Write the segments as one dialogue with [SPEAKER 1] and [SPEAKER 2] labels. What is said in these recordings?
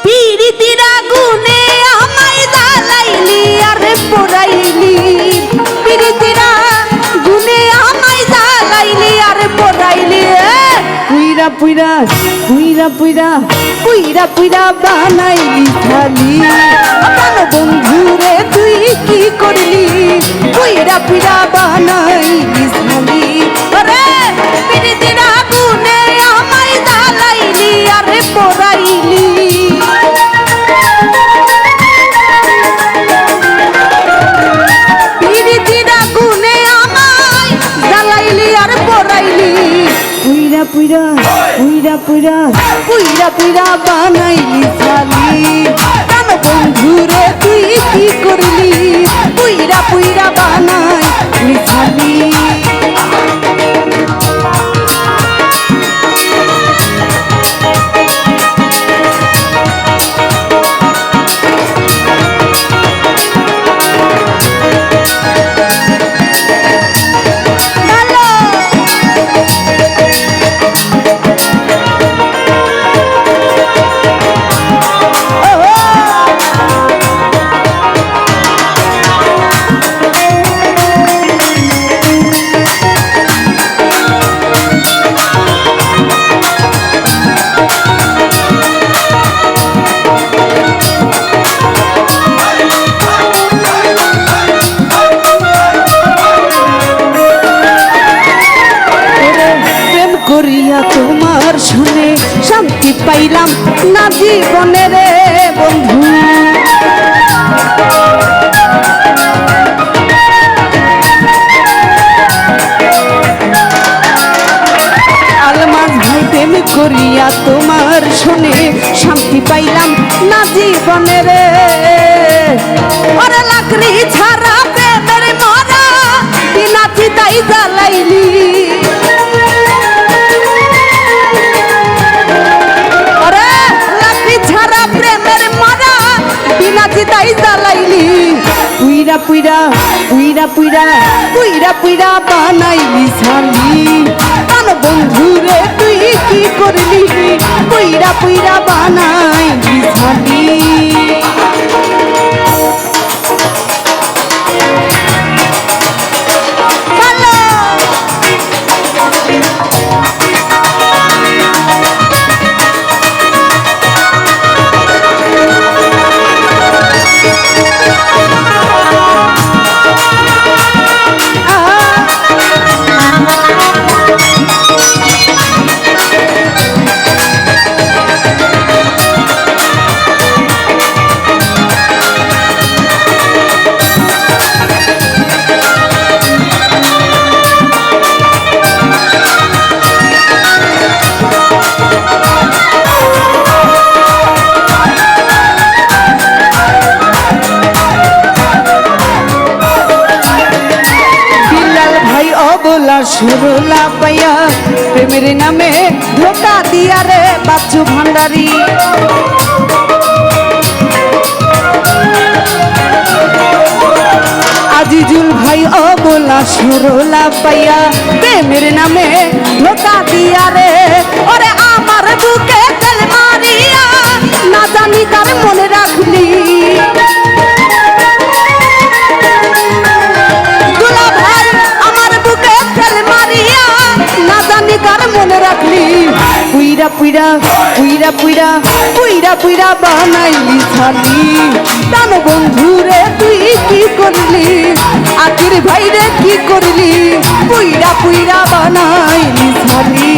[SPEAKER 1] পিরিতির আগুনে আমায় জ্বালাইলি আর পোড়াইলি, পিরিতির আগুনে আমায় জ্বালাইলি আর পোড়াইলি। পুইরা পুইরা পুইরা পুইরা পুইরা পুইরা বানাইলি থালি, প্রাণ বন্ধুরে তুই কি করলি? পুইরা পুইরা বানাইলি থালি। আরে পিরিতির আগুনে আমায় জ্বালাইলি আর পোড়াইলি। পিরিতির আগুনে আমায় জ্বালাইলি আর পোড়াইলি। পুইরা পুইরা পুইরা পুইরা পুইরা পুইরা বানাইলি থালি, প্রাণ বন্ধুরে তুই কি করলি? পুইরা পুইরা বানাইলি থালি। করিয়া তোমার শুনে শান্তি পাইলাম না জীবনে রে বন্ধু। আলমাজ ভাই প্রেম করিয়া তোমার শুনে শান্তি পাইলাম না জীবনে রে। ওরে লাকড়ি ছাড়া প্রেমের মরা বিনা চিতাই জ্বালাইলি। তাই জ্বালাইলি। পুইরা পুইরা পুইরা পুইরা পুইরা পুইরা বানাইলি ছালি, প্রাণ বন্ধুরে তুই কি করলি? পুইরা পুইরা বানাইলি ছালি। সুরলা পাইয়া প্রেমের নামে ধোকা দিয়া রে বাচ্চু ভান্ডারি। আজিজুল ভাই অবলা সুরলা পাইয়া প্রেমের নামে ধোকা দিয়া রে। ওরে আমার বুকে তেল মারিয়া না জানি কার মনে রাখলি। মনে রাখলি। পুইরা পুইরা পুইরা পুইরা পুইরা পুইরা বানাইলি ছালি, প্রাণ বন্ধুরে তুই কি করলি? আখির ভাইরে কি করলি? পুইরা পুইরা বানাইলি ছালি।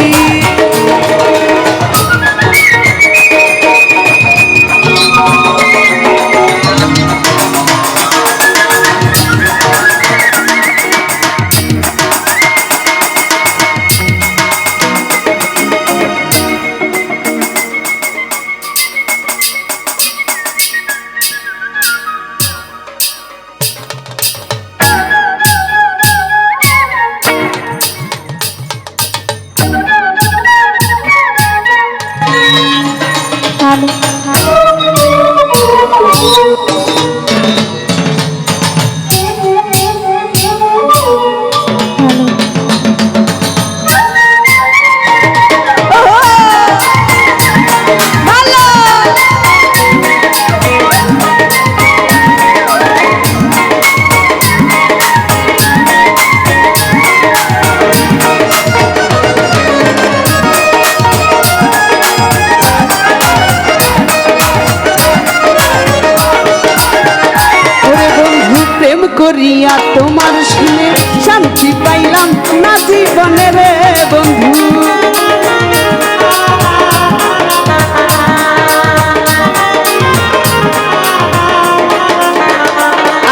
[SPEAKER 1] করিয়া তোমার শুনে শান্তি পাইলাম না জীবনে রে বন্ধু।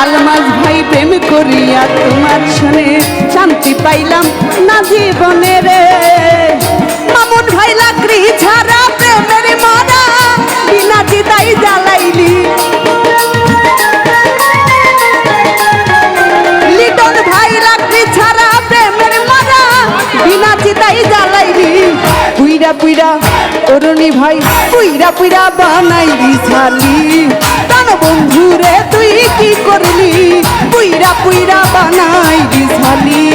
[SPEAKER 1] আলমাজ ভাই প্রেম করিয়া তোমার শুনে শান্তি পাইলাম না জীবনে রে। মামুন ভাই লাকড়ি ছাড়া প্রেমের মরা বিনা চিতাই জ্বালাইলি। লিটন ভাই লাকড়ি ছাড়া প্রেমের মরা বিনা চিতাই জ্বালাইলি। পুইরা পুইরা অরুণী ভাই পুইরা পুইরা বানাইলি ছালি। তান বন্ধু রে তুই কি করলি পুইরা পুইরা বানাইলি ছালি।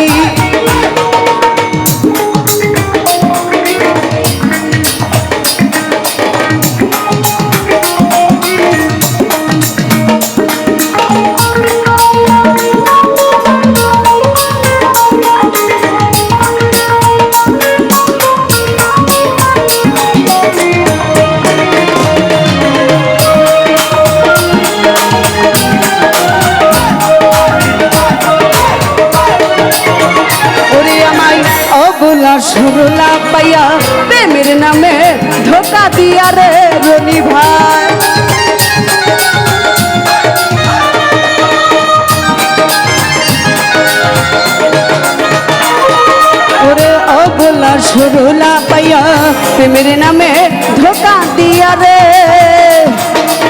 [SPEAKER 1] সরলা পাইয়া প্রেমের নামে ধোকা দিয়া রে রনি ভাই। ওরে অবলা সরলা পাইয়া প্রেমের নামে ধোকা দিয়া রে।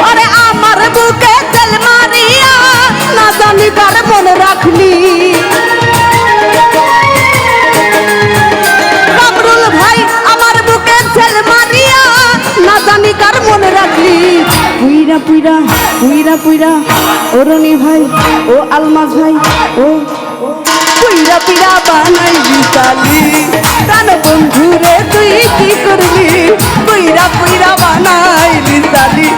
[SPEAKER 1] ওরে আমার বুকে তেল মারিয়া না জানি কার মনে রাখলি। কার মনে রাখলি পুইরা পুইরা পুইরা পুইরা অরুণী ভাই ও আলমাজ ভাই ও পুইরা পুইরা বানাইলি চালি। কান বন্ধু রে তুই কি করলি পুইরা পুইরা বানাইলি চালি।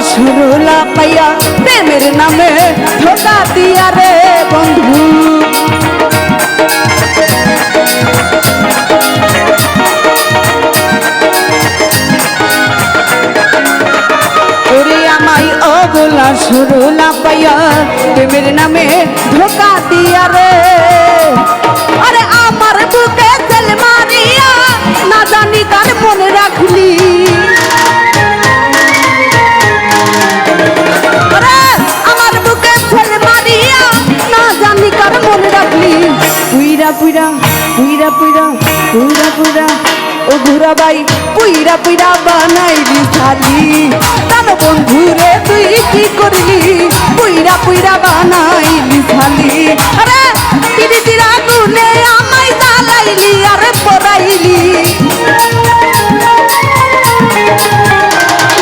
[SPEAKER 1] সরলা পাইয়া প্রেমের নামে ধোকা দিয়া রে বন্ধু। ওরে আমায় অবলা সরলা পাইয়া প্রেমের নামে ধোকা দিয়া রে। আরে আমার বুকে তেল মারিয়া না জানি কার মনে রাখলি। পুইরা পুইরা পুইরা পুইরা পুইরা পুইরা ও ঘুরা বাই পুইরা পুইরা বানাইলি ছালি। তান বন্ধু রে তুই কি করলি পুইরা পুইরা বানাইলি ছালি। আরে পিরিতির আগুনে আমায় জ্বালাইলি আর পড়াইলি।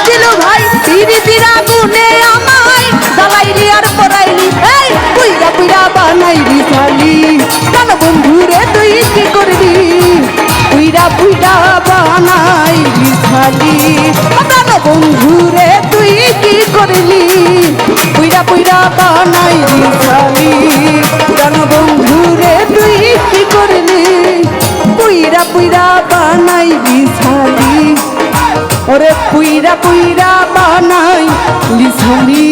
[SPEAKER 1] দিলু ভাই পিরিতির আগুনে আমায় জ্বালাইলি আর পড়াইলি। এই পুইরা পুইরা বানাইলি ছালি। বন্ধু রে তুই কি করবি পুইরা পুইরা বানাইলি ছালি। বন্ধু রে তুই কি করলি পুইরা পুইরা বানাইলি ছালি। বন্ধু রে তুই কি করলি পুইরা পুইরা বানাইলি ছালি। ওরে পুইরা পুইরা বানাইলি ছালি।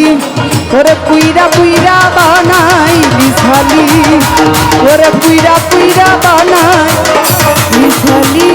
[SPEAKER 1] ওরে পুইরা পুইরা বানাইলি ছালি। ওরে পুইরা পুইরা বানাইলি ছালি।